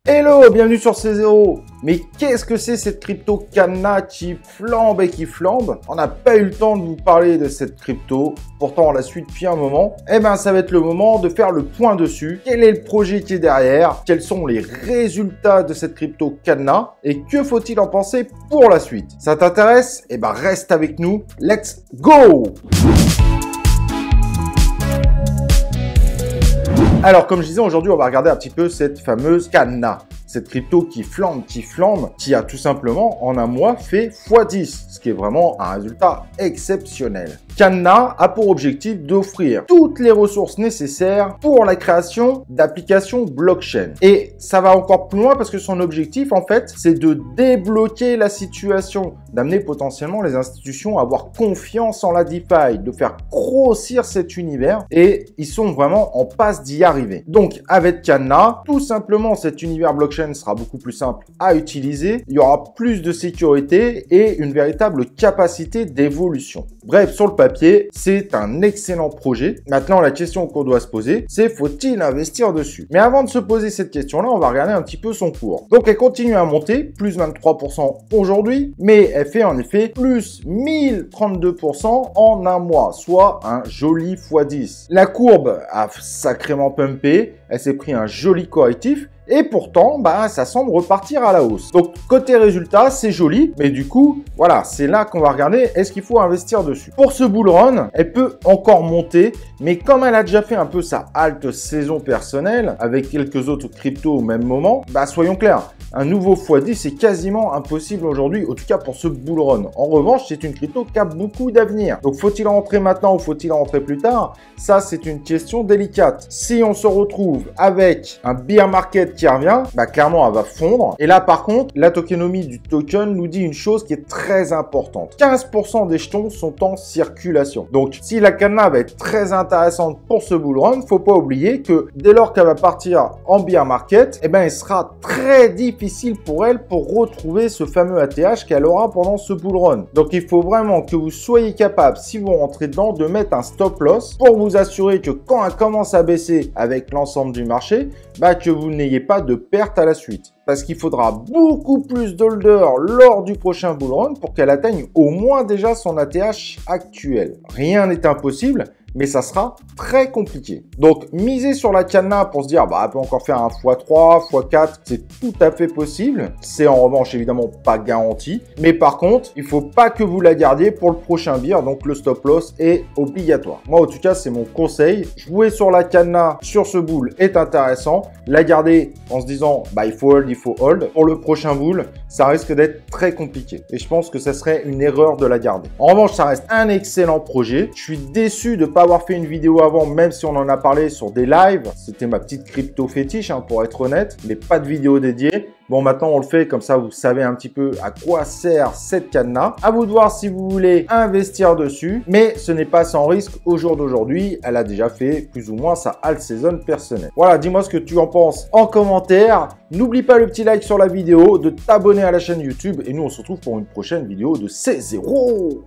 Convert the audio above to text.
Hello, bienvenue sur C0. Mais qu'est-ce que c'est cette crypto Canna qui flambe et qui flambe? On n'a pas eu le temps de vous parler de cette crypto, pourtant on la suit depuis un moment. Eh ben ça va être le moment de faire le point dessus. Quel est le projet qui est derrière? Quels sont les résultats de cette crypto Canna? Et que faut-il en penser pour la suite? Ça t'intéresse? Eh ben reste avec nous. Let's go! Alors, comme je disais, aujourd'hui, on va regarder un petit peu cette fameuse Canna. Cette crypto qui flambe, qui a tout simplement, en un mois, fait x10, ce qui est vraiment un résultat exceptionnel. Canna a pour objectif d'offrir toutes les ressources nécessaires pour la création d'applications blockchain. Et ça va encore plus loin parce que son objectif, en fait, c'est de débloquer la situation, d'amener potentiellement les institutions à avoir confiance en la DeFi, de faire grossir cet univers. Et ils sont vraiment en passe d'y arriver. Donc, avec Canna, tout simplement, cet univers blockchain sera beaucoup plus simple à utiliser. Il y aura plus de sécurité et une véritable capacité d'évolution. Bref, sur le papier, c'est un excellent projet. Maintenant, la question qu'on doit se poser, c'est faut-il investir dessus? Mais avant de se poser cette question-là, on va regarder un petit peu son cours. Donc, elle continue à monter, plus 23% aujourd'hui, mais elle fait en effet plus 1032% en un mois, soit un joli x10. La courbe a sacrément pumpé, elle s'est pris un joli correctif. Et pourtant, ça semble repartir à la hausse. Donc, côté résultat, c'est joli. Mais du coup, voilà, c'est là qu'on va regarder, est-ce qu'il faut investir dessus? Pour ce bull run, elle peut encore monter. Mais comme elle a déjà fait un peu sa halte saison personnelle, avec quelques autres cryptos au même moment, soyons clairs, un nouveau x10 est quasiment impossible aujourd'hui, en tout cas pour ce bull run. En revanche, c'est une crypto qui a beaucoup d'avenir. Donc, faut-il rentrer maintenant ou faut-il rentrer plus tard? Ça, c'est une question délicate. Si on se retrouve avec un bear market qui revient, clairement, elle va fondre. Et là, par contre, la tokenomie du token nous dit une chose qui est très importante. 15% des jetons sont en circulation. Donc, si la Canna va être très intéressante pour ce bull run, faut pas oublier que dès lors qu'elle va partir en bear market, il sera très difficile pour elle pour retrouver ce fameux ATH qu'elle aura pendant ce bull run. Donc, il faut vraiment que vous soyez capable, si vous rentrez dedans, de mettre un stop loss pour vous assurer que quand elle commence à baisser avec l'ensemble du marché, que vous n'ayez pas de perte à la suite. Parce qu'il faudra beaucoup plus d'holders lors du prochain bull run pour qu'elle atteigne au moins déjà son ATH actuel. Rien n'est impossible, mais ça sera très compliqué. Donc, miser sur la Canna pour se dire, elle peut encore faire un x3, x4, c'est tout à fait possible. C'est en revanche évidemment pas garanti. Mais par contre, il faut pas que vous la gardiez pour le prochain bear, donc le stop loss est obligatoire. Moi, en tout cas, c'est mon conseil. Jouer sur la Canna sur ce bull est intéressant. La garder en se disant, il faut hold, il faut hold. Pour le prochain bull, ça risque d'être très compliqué. Et je pense que ça serait une erreur de la garder. En revanche, ça reste un excellent projet. Je suis déçu de pas avoir fait une vidéo avant, même si on en a parlé sur des lives. C'était ma petite crypto fétiche, pour être honnête, mais pas de vidéo dédiée. Bon, maintenant, on le fait, comme ça, vous savez un petit peu à quoi sert cette Canna. À vous de voir si vous voulez investir dessus, mais ce n'est pas sans risque au jour d'aujourd'hui. Elle a déjà fait plus ou moins sa alt saison personnelle. Voilà, dis-moi ce que tu en penses en commentaire. N'oublie pas le petit like sur la vidéo, de t'abonner à la chaîne YouTube, et nous, on se retrouve pour une prochaine vidéo de C0.